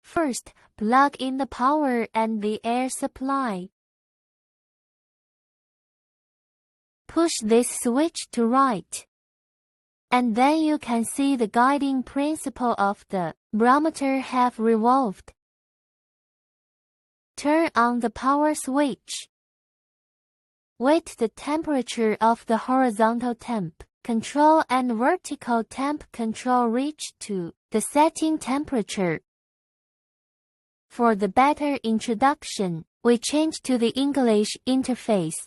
First, plug in the power and the air supply. Push this switch to right. And then you can see the guiding principle of the barometer have revolved. Turn on the power switch. Wait the temperature of the horizontal temp control and vertical temp control reach to the setting temperature. For the better introduction, we change to the English interface.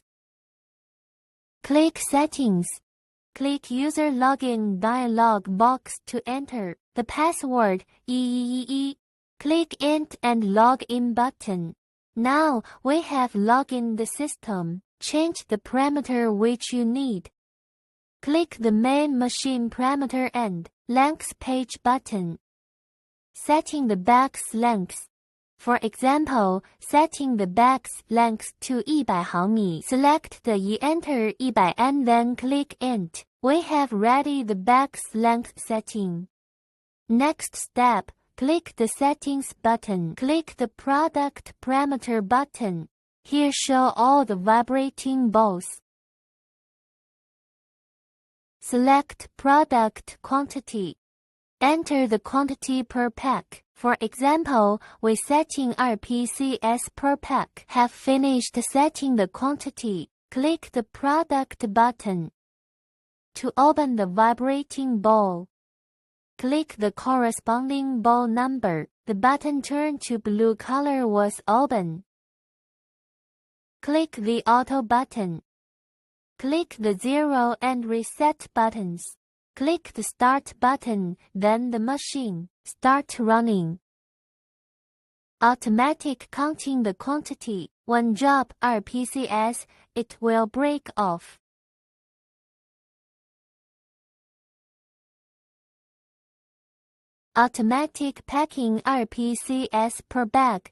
Click Settings. Click User Login dialog box to enter the password EEE. Click Int and Login button. Now we have logged in the system. Change the parameter which you need. Click the Main Machine Parameter and Length Page button. Setting the box length. For example, setting the box length to 100毫米. Select the enter 100 and then click Int. We have ready the box length setting. Next step, click the Settings button. Click the Product Parameter button. Here show all the vibrating balls. Select Product Quantity. Enter the quantity per pack. For example, we setting RPCS per pack. Have finished setting the quantity. Click the Product button. To open the vibrating ball, click the corresponding ball number. The button turned to blue color was open. Click the Auto button. Click the 0 and Reset buttons. Click the Start button, then the machine start running. Automatic counting the quantity. When drop RPCS, it will break off. Automatic packing RPCS per bag.